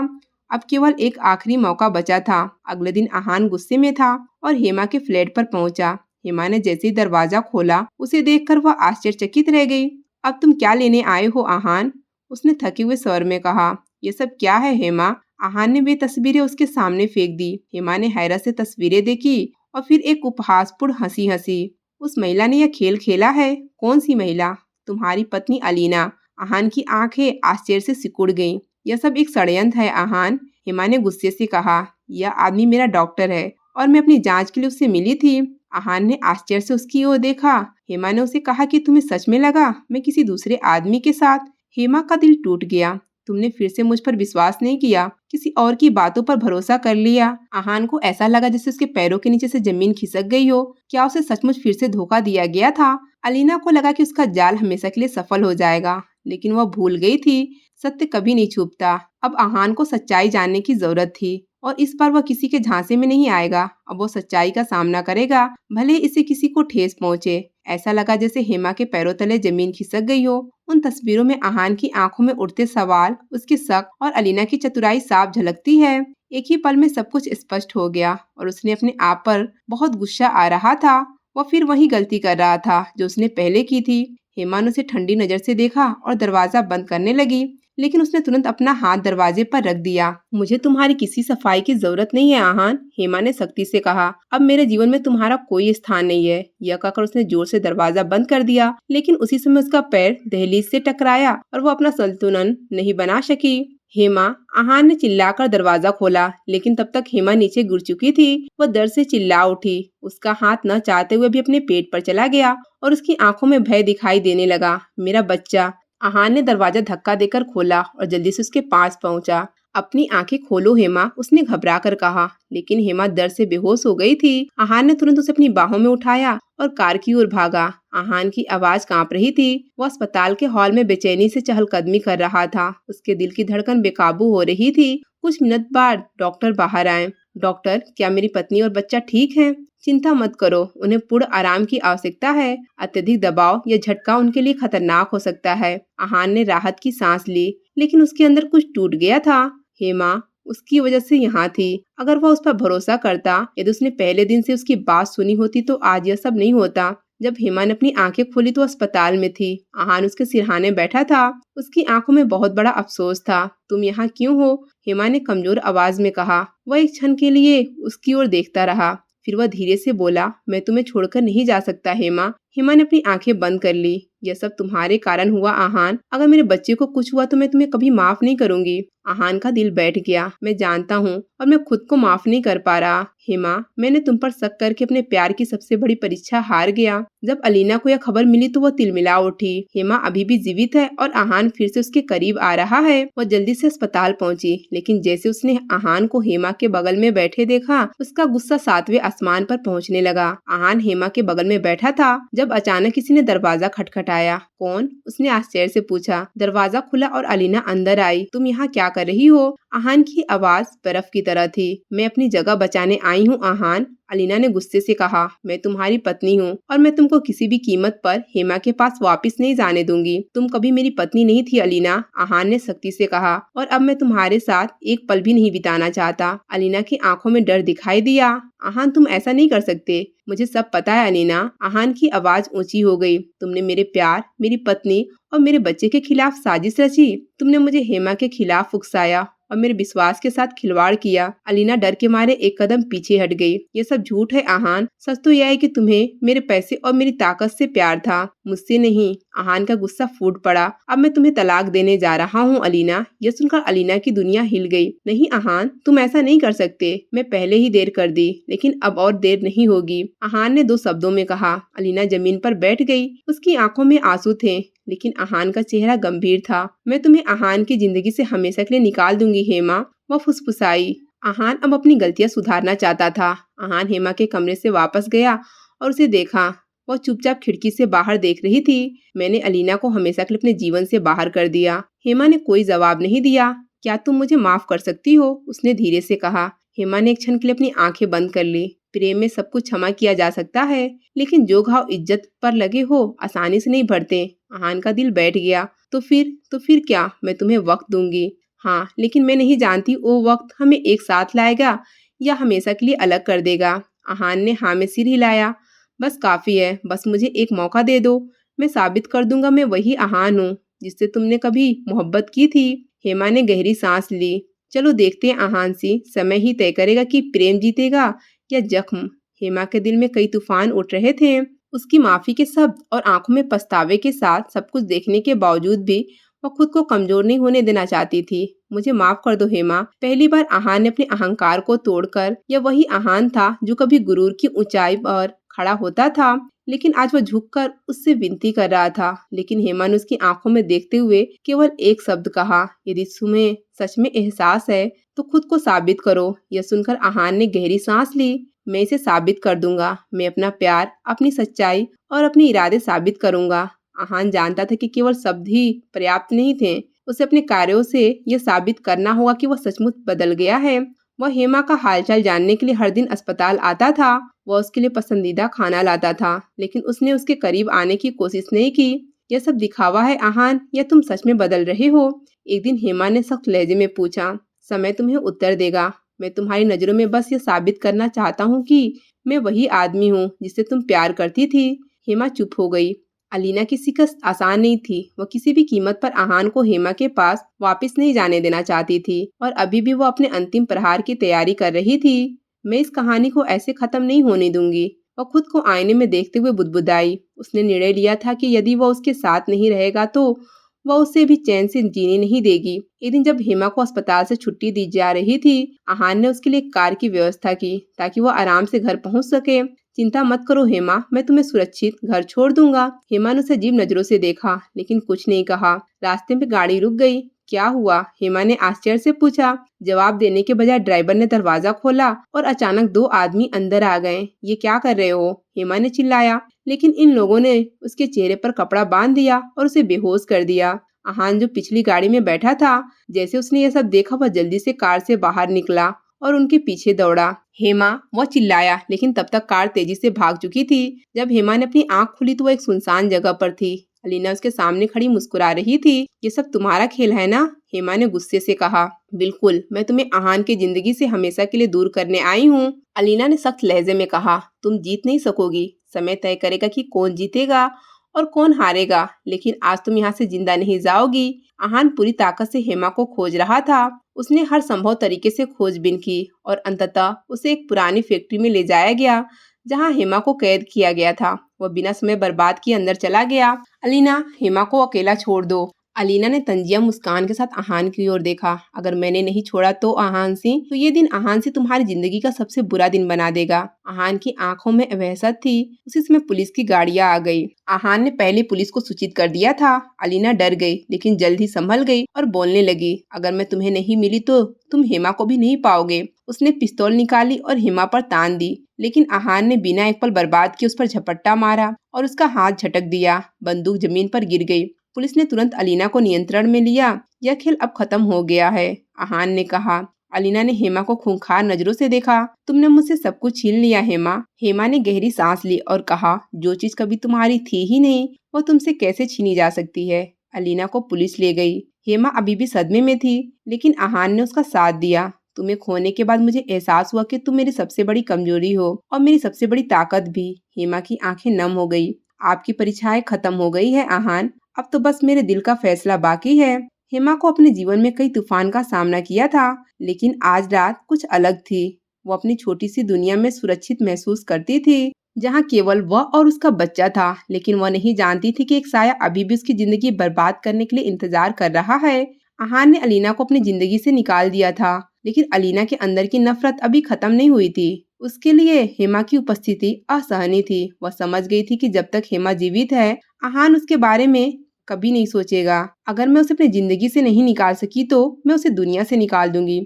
अब केवल एक आखिरी मौका बचा था। अगले दिन आहान गुस्से में था और हेमा के फ्लैट पर पहुंचा। हेमा ने जैसे ही दरवाजा खोला, उसे देखकर वह आश्चर्यचकित रह गई। अब तुम क्या लेने आए हो आहान? उसने थके हुए स्वर में कहा। ये सब क्या है हेमा? आहान ने वे तस्वीरें उसके सामने फेंक दी। हेमा ने हैरत से तस्वीरें देखी और फिर एक उपहासपूर्ण हंसी हंसी। उस महिला ने यह खेल खेला है? कौन सी महिला? तुम्हारी पत्नी अलीना। आहान की आंखें आश्चर्य से सिकुड़ गईं। यह सब एक षड्यंत्र है आहान, हेमा ने गुस्से से कहा। यह आदमी मेरा डॉक्टर है और मैं अपनी जांच के लिए उससे मिली थी। आहान ने आश्चर्य से उसकी ओर देखा। हेमा ने उसे कहा कि तुम्हें सच में लगा मैं किसी दूसरे आदमी के साथ? हेमा का दिल टूट गया। तुमने फिर से मुझ पर विश्वास नहीं किया, किसी और की बातों पर भरोसा कर लिया। आहान को ऐसा लगा जैसे उसके पैरों के नीचे से जमीन खिसक गई हो। क्या उसे सचमुच फिर से धोखा दिया गया था? अलीना को लगा कि उसका जाल हमेशा के लिए सफल हो जाएगा, लेकिन वह भूल गई थी सत्य कभी नहीं छुपता। अब आहान को सच्चाई जानने की जरूरत थी और इस बार वह किसी के झांसे में नहीं आएगा। अब वो सच्चाई का सामना करेगा, भले इसे किसी को ठेस पहुंचे। ऐसा लगा जैसे हेमा के पैरों तले जमीन खिसक गई हो। उन तस्वीरों में आहान की आंखों में उठते सवाल, उसके शक और अलीना की चतुराई साफ झलकती है। एक ही पल में सब कुछ स्पष्ट हो गया और उसने अपने आप पर बहुत गुस्सा आ रहा था। वह फिर वही गलती कर रहा था जो उसने पहले की थी। हेमा ने उसे ठंडी नजर से देखा और दरवाजा बंद करने लगी, लेकिन उसने तुरंत अपना हाथ दरवाजे पर रख दिया। मुझे तुम्हारी किसी सफाई की जरूरत नहीं है आहान, हेमा ने सख्ती से कहा। अब मेरे जीवन में तुम्हारा कोई स्थान नहीं है। यह कहकर उसने जोर से दरवाजा बंद कर दिया, लेकिन उसी समय उसका पैर दहलीज से टकराया और वो अपना संतुलन नहीं बना सकी। हेमा, आहान ने चिल्लाकर दरवाजा खोला, लेकिन तब तक हेमा नीचे गिर चुकी थी। वह दर्द से चिल्ला उठी। उसका हाथ न चाहते हुए भी अपने पेट पर चला गया और उसकी आंखों में भय दिखाई देने लगा। मेरा बच्चा। आहान ने दरवाजा धक्का देकर खोला और जल्दी से उसके पास पहुंचा। अपनी आंखें खोलो हेमा, उसने घबरा कर कहा, लेकिन हेमा दर्द से बेहोश हो गई थी। आहान ने तुरंत उसे अपनी बाहों में उठाया और कार की ओर भागा। आहान की आवाज कांप रही थी। वो अस्पताल के हॉल में बेचैनी से चहलकदमी कर रहा था। उसके दिल की धड़कन बेकाबू हो रही थी। कुछ मिनट बाद डॉक्टर बाहर आए। डॉक्टर, क्या मेरी पत्नी और बच्चा ठीक हैं? चिंता मत करो, उन्हें पूर्ण आराम की आवश्यकता है। अत्यधिक दबाव या झटका उनके लिए खतरनाक हो सकता है। आहान ने राहत की सांस ली, लेकिन उसके अंदर कुछ टूट गया था। हेमा उसकी वजह से यहाँ थी। अगर वह उस पर भरोसा करता, यदि उसने पहले दिन से उसकी बात सुनी होती तो आज यह सब नहीं होता। जब हेमा ने अपनी आंखें खोली तो अस्पताल में थी। आहान उसके सिरहाने बैठा था। उसकी आंखों में बहुत बड़ा अफसोस था। तुम यहाँ क्यों हो? हेमा ने कमजोर आवाज में कहा। वह एक क्षण के लिए उसकी ओर देखता रहा, फिर वह धीरे से बोला, मैं तुम्हें छोड़कर नहीं जा सकता हेमा। हेमा ने अपनी आंखें बंद कर ली। यह सब तुम्हारे कारण हुआ आहान। अगर मेरे बच्चे को कुछ हुआ तो मैं तुम्हें कभी माफ नहीं करूंगी। आहान का दिल बैठ गया। मैं जानता हूँ, और मैं खुद को माफ नहीं कर पा रहा। हेमा, मैंने तुम पर शक करके अपने प्यार की सबसे बड़ी परीक्षा हार गया। जब अलीना को यह खबर मिली तो वह तिलमिला उठी। हेमा अभी भी जीवित है और आहान फिर से उसके करीब आ रहा है। वह जल्दी से अस्पताल पहुंची, लेकिन जैसे उसने आहान को हेमा के बगल में बैठे देखा, उसका गुस्सा 7वें आसमान पर पहुंचने लगा। आहान हेमा के बगल में बैठा था जब अचानक किसी ने दरवाजा खटखटाया। कौन? उसने आश्चर्य से पूछा। दरवाजा खुला और अलीना अंदर आई। तुम यहाँ क्या कर रही हो? आहान की आवाज बर्फ की तरह थी। मैं अपनी जगह बचाने आई हूँ आहान, अलीना ने गुस्से से कहा। मैं तुम्हारी पत्नी हूँ और मैं तुमको किसी भी कीमत पर हेमा के पास वापस नहीं जाने दूंगी। तुम कभी मेरी पत्नी नहीं थी अलीना, आहान ने सख्ती से कहा, और अब मैं तुम्हारे साथ एक पल भी नहीं बिताना चाहता। अलीना की आंखों में डर दिखाई दिया। आहान, तुम ऐसा नहीं कर सकते। मुझे सब पता है अलीना, आहान की आवाज ऊंची हो गई। तुमने मेरे प्यार, मेरी पत्नी और मेरे बच्चे के खिलाफ साजिश रची। तुमने मुझे हेमा के खिलाफ उकसाया और मेरे विश्वास के साथ खिलवाड़ किया। अलीना डर के मारे एक कदम पीछे हट गई। ये सब झूठ है आहान। सच तो यह है कि तुम्हें मेरे पैसे और मेरी ताकत से प्यार था, मुझसे नहीं। आहान का गुस्सा फूट पड़ा। अब मैं तुम्हें तलाक देने जा रहा हूँ अलीना। यह सुनकर अलीना की दुनिया हिल गई। नहीं आहान, तुम ऐसा नहीं कर सकते। मैं पहले ही देर कर दी, लेकिन अब और देर नहीं होगी, आहान ने 2 शब्दों में कहा। अलीना जमीन पर बैठ गई। उसकी आंखों में आंसू थे, लेकिन आहान का चेहरा गंभीर था। मैं तुम्हें आहान की जिंदगी से हमेशा के लिए निकाल दूंगी हेमा, वह फुसफुसाई। आहान अब अपनी गलतियां सुधारना चाहता था। आहान हेमा के कमरे से वापस गया और उसे देखा। वह चुपचाप खिड़की से बाहर देख रही थी। मैंने अलीना को हमेशा के लिए अपने जीवन से बाहर कर दिया। हेमा ने कोई जवाब नहीं दिया। क्या तुम मुझे माफ कर सकती हो? उसने धीरे से कहा। हेमा ने एक क्षण के लिए अपनी आंखें बंद कर ली। प्रेम में सब कुछ क्षमा किया जा सकता है, लेकिन जो घाव इज्जत पर लगे हो आसानी से नहीं भरते। आहान का दिल बैठ गया। तो फिर क्या? मैं तुम्हें वक्त दूंगी। हाँ, लेकिन मैं नहीं जानती वो वक्त हमें एक साथ लाएगा या हमेशा के लिए अलग कर देगा। आहान ने हाँ में सिर हिलाया। बस काफी है, बस मुझे एक मौका दे दो। मैं साबित कर दूंगा मैं वही आहान हूँ जिससे तुमने कभी मोहब्बत की थी। हेमा ने गहरी सांस ली। चलो देखते हैं आहान सी, समय ही तय करेगा कि प्रेम जीतेगा या जख्म। हेमा के दिल में कई तूफान उठ रहे थे। उसकी माफी के शब्द और आंखों में पछतावे के साथ सब कुछ देखने के बावजूद भी वह खुद को कमजोर नहीं होने देना चाहती थी। मुझे माफ कर दो हेमा। पहली बार आहान ने अपने अहंकार को तोड़कर, यह वही आहान था जो कभी गुरूर की ऊंचाई पर खड़ा होता था, लेकिन आज वह झुककर उससे विनती कर रहा था। लेकिन हेमा ने उसकी आंखों में देखते हुए केवल एक शब्द कहा, यदि तुम्हें सच में एहसास है तो खुद को साबित करो। यह सुनकर आहान ने गहरी सांस ली। मैं इसे साबित कर दूंगा। मैं अपना प्यार, अपनी सच्चाई और अपने इरादे साबित करूंगा। आहान जानता था कि केवल शब्द ही पर्याप्त नहीं थे। उसे अपने कार्यों से यह साबित करना होगा कि वह सचमुच बदल गया है। वह हेमा का हालचाल जानने के लिए हर दिन अस्पताल आता था। वह उसके लिए पसंदीदा खाना लाता था, लेकिन उसने उसके करीब आने की कोशिश नहीं की। यह सब दिखावा है आहान, या तुम सच में बदल रहे हो? एक दिन हेमा ने सख्त लहजे में पूछा। समय तुम्हें उत्तर देगा। मैं तुम्हारी नजरों में बस ये साबित करना चाहता हूँ कि मैं वही आदमी हूँ जिससे तुम प्यार करती थी। हेमा चुप हो गई। अलीना की शिकस्त आसान नहीं थी। वह किसी भी कीमत पर आहान को हेमा के पास वापस नहीं जाने देना चाहती थी और अभी भी वो अपने अंतिम प्रहार की तैयारी कर रही थी। मैं इस कहानी को ऐसे खत्म नहीं होने दूंगी। वह खुद को आईने में देखते हुए बुदबुदाई। उसने निर्णय लिया था कि यदि वह उसके साथ नहीं रहेगा तो वह उसे भी चैन से जीने नहीं देगी। एक दिन जब हेमा को अस्पताल से छुट्टी दी जा रही थी, आहान ने उसके लिए एक कार की व्यवस्था की ताकि वह आराम से घर पहुंच सके। चिंता मत करो हेमा, मैं तुम्हें सुरक्षित घर छोड़ दूंगा। हेमा ने उसे अजीब नजरों से देखा लेकिन कुछ नहीं कहा। रास्ते में गाड़ी रुक गई। क्या हुआ? हेमा ने आश्चर्य से पूछा। जवाब देने के बजाय ड्राइवर ने दरवाजा खोला और अचानक दो आदमी अंदर आ गए। ये क्या कर रहे हो? हेमा ने चिल्लाया, लेकिन इन लोगों ने उसके चेहरे पर कपड़ा बांध दिया और उसे बेहोश कर दिया। आहान जो पिछली गाड़ी में बैठा था, जैसे उसने यह सब देखा वह जल्दी से कार से बाहर निकला और उनके पीछे दौड़ा। हेमा, वह चिल्लाया, लेकिन तब तक कार तेजी से भाग चुकी थी। जब हेमा ने अपनी आंख खोली तो वह एक सुनसान जगह पर थी। अलीना उसके सामने खड़ी मुस्कुरा रही थी। ये सब तुम्हारा खेल है ना? हेमा ने गुस्से से कहा। बिल्कुल, मैं तुम्हें आहान की जिंदगी से हमेशा के लिए दूर करने आई हूँ। अलीना ने सख्त लहजे में कहा। तुम जीत नहीं सकोगी। समय तय करेगा कि कौन जीतेगा और कौन हारेगा, लेकिन आज तुम यहाँ से जिंदा नहीं जाओगी। आहान पूरी ताकत से हेमा को खोज रहा था। उसने हर संभव तरीके से खोजबीन की और अंततः उसे एक पुरानी फैक्ट्री में ले जाया गया जहाँ हेमा को कैद किया गया था। वह बिना समय बर्बाद किए अंदर चला गया। अलीना, हेमा को अकेला छोड़ दो। अलीना ने तंजिया मुस्कान के साथ आहान की ओर देखा। अगर मैंने नहीं छोड़ा तो आहान सिंह, तो ये दिन आहान सिंह तुम्हारी जिंदगी का सबसे बुरा दिन बना देगा। आहान की आंखों में वहशत थी। उसी समय पुलिस की गाड़ियां आ गई। आहान ने पहले पुलिस को सूचित कर दिया था। अलीना डर गई लेकिन जल्द ही संभल गई और बोलने लगी। अगर मैं तुम्हें नहीं मिली तो तुम हेमा को भी नहीं पाओगे। उसने पिस्तौल निकाली और हेमा पर तान दी, लेकिन आहान ने बिना एक पल बर्बाद किए उस पर झपट्टा मारा और उसका हाथ झटक दिया। बंदूक जमीन पर गिर गई। पुलिस ने तुरंत अलीना को नियंत्रण में लिया। यह खेल अब खत्म हो गया है, आहान ने कहा। अलीना ने हेमा को खूंखार नजरों से देखा। तुमने मुझसे सब कुछ छीन लिया हेमा। हेमा ने गहरी सांस ली और कहा, जो चीज कभी तुम्हारी थी ही नहीं वो तुमसे कैसे छीनी जा सकती है। अलीना को पुलिस ले गई। हेमा अभी भी सदमे में थी, लेकिन आहान ने उसका साथ दिया। तुम्हें खोने के बाद मुझे एहसास हुआ कि तुम मेरी सबसे बड़ी कमजोरी हो और मेरी सबसे बड़ी ताकत भी। हेमा की आंखें नम हो गई। आपकी परीक्षाएं खत्म हो गई है आहान, अब तो बस मेरे दिल का फैसला बाकी है। हेमा को अपने जीवन में कई तूफान का सामना किया था, लेकिन आज रात कुछ अलग थी। वो अपनी छोटी सी दुनिया में सुरक्षित महसूस करती थी, जहाँ केवल वह और उसका बच्चा था। लेकिन वह नहीं जानती थी कि एक साया अभी भी उसकी जिंदगी बर्बाद करने के लिए इंतजार कर रहा है। आहान ने अलीना को अपनी जिंदगी से निकाल दिया था, लेकिन अलीना के अंदर की नफरत अभी खत्म नहीं हुई थी। उसके लिए हेमा की उपस्थिति असहनीय थी। वह समझ गई थी कि जब तक हेमा जीवित है, आहान उसके बारे में कभी नहीं सोचेगा। अगर मैं उसे अपनी जिंदगी से नहीं निकाल सकी तो मैं उसे दुनिया से निकाल दूंगी।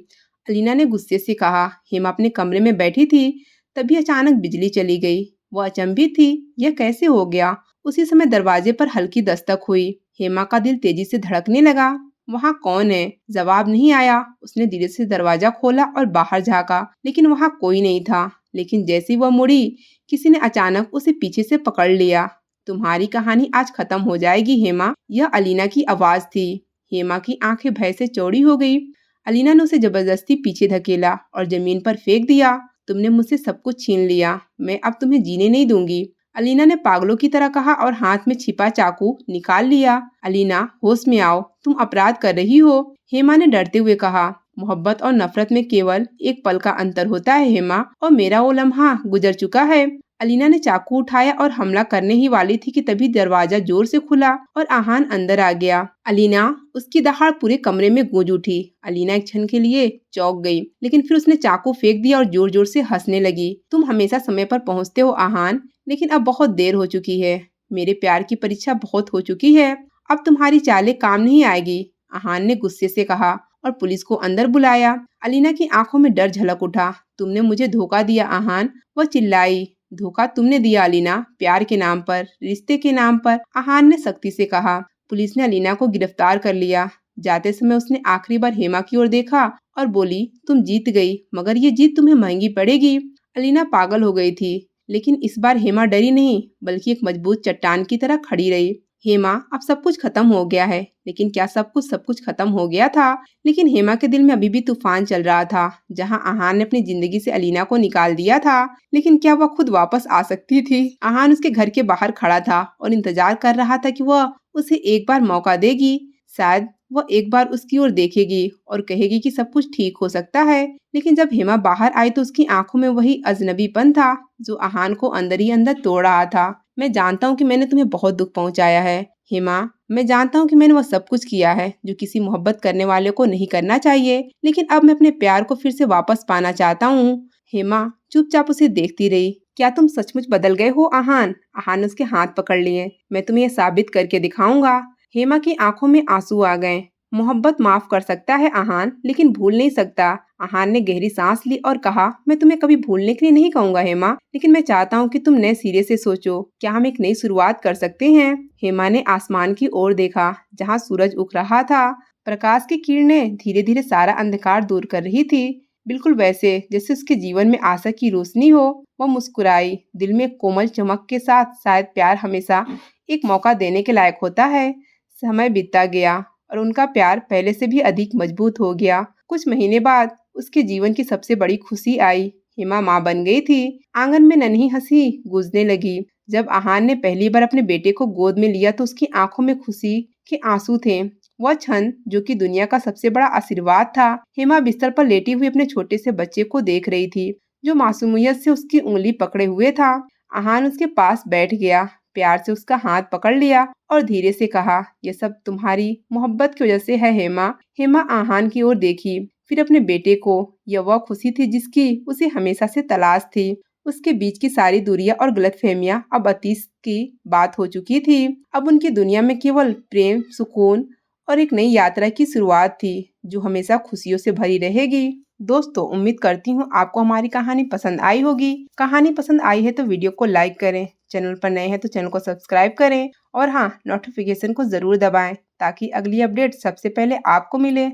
अलीना ने गुस्से से कहा। हेमा अपने कमरे में बैठी थी, तभी अचानक बिजली चली गई। वो अचंभित थी, यह कैसे हो गया। उसी समय दरवाजे पर हल्की दस्तक हुई। हेमा का दिल तेजी से धड़कने लगा। वहाँ कौन है? जवाब नहीं आया। उसने धीरे से दरवाजा खोला और बाहर झाँका, लेकिन वहाँ कोई नहीं था। लेकिन जैसे वह मुड़ी, किसी ने अचानक उसे पीछे से पकड़ लिया। तुम्हारी कहानी आज खत्म हो जाएगी हेमा, यह अलीना की आवाज थी। हेमा की आंखें भय से चौड़ी हो गई। अलीना ने उसे जबरदस्ती पीछे धकेला और जमीन पर फेंक दिया। तुमने मुझसे सब कुछ छीन लिया, मैं अब तुम्हें जीने नहीं दूंगी। अलीना ने पागलों की तरह कहा और हाथ में छिपा चाकू निकाल लिया। अलीना, होश में आओ, तुम अपराध कर रही हो। हेमा ने डरते हुए कहा। मोहब्बत और नफरत में केवल एक पल का अंतर होता है हेमा, और मेरा वो लम्हा गुजर चुका है। अलीना ने चाकू उठाया और हमला करने ही वाली थी कि तभी दरवाजा जोर से खुला और आहान अंदर आ गया। अलीना, उसकी दहाड़ पूरे कमरे में गूंज उठी। अलीना एक क्षण के लिए चौंक गई, लेकिन फिर उसने चाकू फेंक दिया और जोर जोर से हंसने लगी। तुम हमेशा समय पर पहुंचते हो आहान, लेकिन अब बहुत देर हो चुकी है। मेरे प्यार की परीक्षा बहुत हो चुकी है, अब तुम्हारी चालें काम नहीं आएगी। आहान ने गुस्से से कहा और पुलिस को अंदर बुलाया। अलीना की आंखों में डर झलक उठा। तुमने मुझे धोखा दिया आहान, वह चिल्लाई। धोखा तुमने दिया अलीना, प्यार के नाम पर, रिश्ते के नाम पर, आहान ने सख्ती से कहा। पुलिस ने अलीना को गिरफ्तार कर लिया। जाते समय उसने आखिरी बार हेमा की ओर देखा और बोली, तुम जीत गई, मगर ये जीत तुम्हें महंगी पड़ेगी। अलीना पागल हो गई थी, लेकिन इस बार हेमा डरी नहीं, बल्कि एक मजबूत चट्टान की तरह खड़ी रही। हेमा, अब सब कुछ खत्म हो गया है। लेकिन क्या सब कुछ खत्म हो गया था? लेकिन हेमा के दिल में अभी भी तूफान चल रहा था। जहां आहान ने अपनी जिंदगी से अलीना को निकाल दिया था, लेकिन क्या वह खुद वापस आ सकती थी? आहान उसके घर के बाहर खड़ा था और इंतजार कर रहा था कि वह उसे एक बार मौका देगी। शायद वह एक बार उसकी ओर देखेगी और कहेगी कि सब कुछ ठीक हो सकता है। लेकिन जब हेमा बाहर आई तो उसकी आंखों में वही अजनबीपन था जो आहान को अंदर ही अंदर तोड़ रहा था। मैं जानता हूँ कि मैंने तुम्हें बहुत दुख पहुंचाया है हेमा। मैं जानता हूँ कि मैंने वह सब कुछ किया है जो किसी मोहब्बत करने वाले को नहीं करना चाहिए। लेकिन अब मैं अपने प्यार को फिर से वापस पाना चाहता हूँ। हेमा चुपचाप उसे देखती रही। क्या तुम सचमुच बदल गए हो आहान? आहान ने उसके हाथ पकड़ लिए। मैं तुम्हें यह साबित करके दिखाऊंगा। हेमा की आंखों में आंसू आ गए। मोहब्बत माफ कर सकता है आहान, लेकिन भूल नहीं सकता। आहान ने गहरी सांस ली और कहा, मैं तुम्हें कभी भूलने के लिए नहीं कहूंगा हेमा, लेकिन मैं चाहता हूँ कि तुम नए सिरे से सोचो। क्या हम एक नई शुरुआत कर सकते हैं? हेमा ने आसमान की ओर देखा जहाँ सूरज उग रहा था। प्रकाश की किरणें धीरे धीरे सारा अंधकार दूर कर रही थी, बिल्कुल वैसे जैसे उसके जीवन में आशा की रोशनी हो। वह मुस्कुराई, दिल में एक कोमल चमक के साथ। शायद प्यार हमेशा एक मौका देने के लायक होता है। समय बीतता गया और उनका प्यार पहले से भी अधिक मजबूत हो गया। कुछ महीने बाद उसके जीवन की सबसे बड़ी खुशी आई। हेमा माँ बन गई थी। आंगन में नन्ही हंसी गूंजने लगी। जब आहान ने पहली बार अपने बेटे को गोद में लिया तो उसकी आंखों में खुशी के आंसू थे। वह क्षण जो कि दुनिया का सबसे बड़ा आशीर्वाद था। हेमा बिस्तर पर लेटी हुई अपने छोटे से बच्चे को देख रही थी जो मासूमियत से उसकी उंगली पकड़े हुए था। आहान उसके पास बैठ गया, प्यार से उसका हाथ पकड़ लिया और धीरे से कहा, यह सब तुम्हारी मोहब्बत की वजह से है हेमा। हेमा आहान की ओर देखी, फिर अपने बेटे को। यह वह खुशी थी जिसकी उसे हमेशा से तलाश थी। उसके बीच की सारी दूरियां और गलतफहमियां अब अतीत की बात हो चुकी थी। अब उनकी दुनिया में केवल प्रेम, सुकून और एक नई यात्रा की शुरुआत थी जो हमेशा खुशियों से भरी रहेगी। दोस्तों, उम्मीद करती हूँ आपको हमारी कहानी पसंद आई होगी। कहानी पसंद आई है तो वीडियो को लाइक करें, चैनल पर नए हैं तो चैनल को सब्सक्राइब करें और हाँ, नोटिफिकेशन को ज़रूर दबाएं ताकि अगली अपडेट सबसे पहले आपको मिले।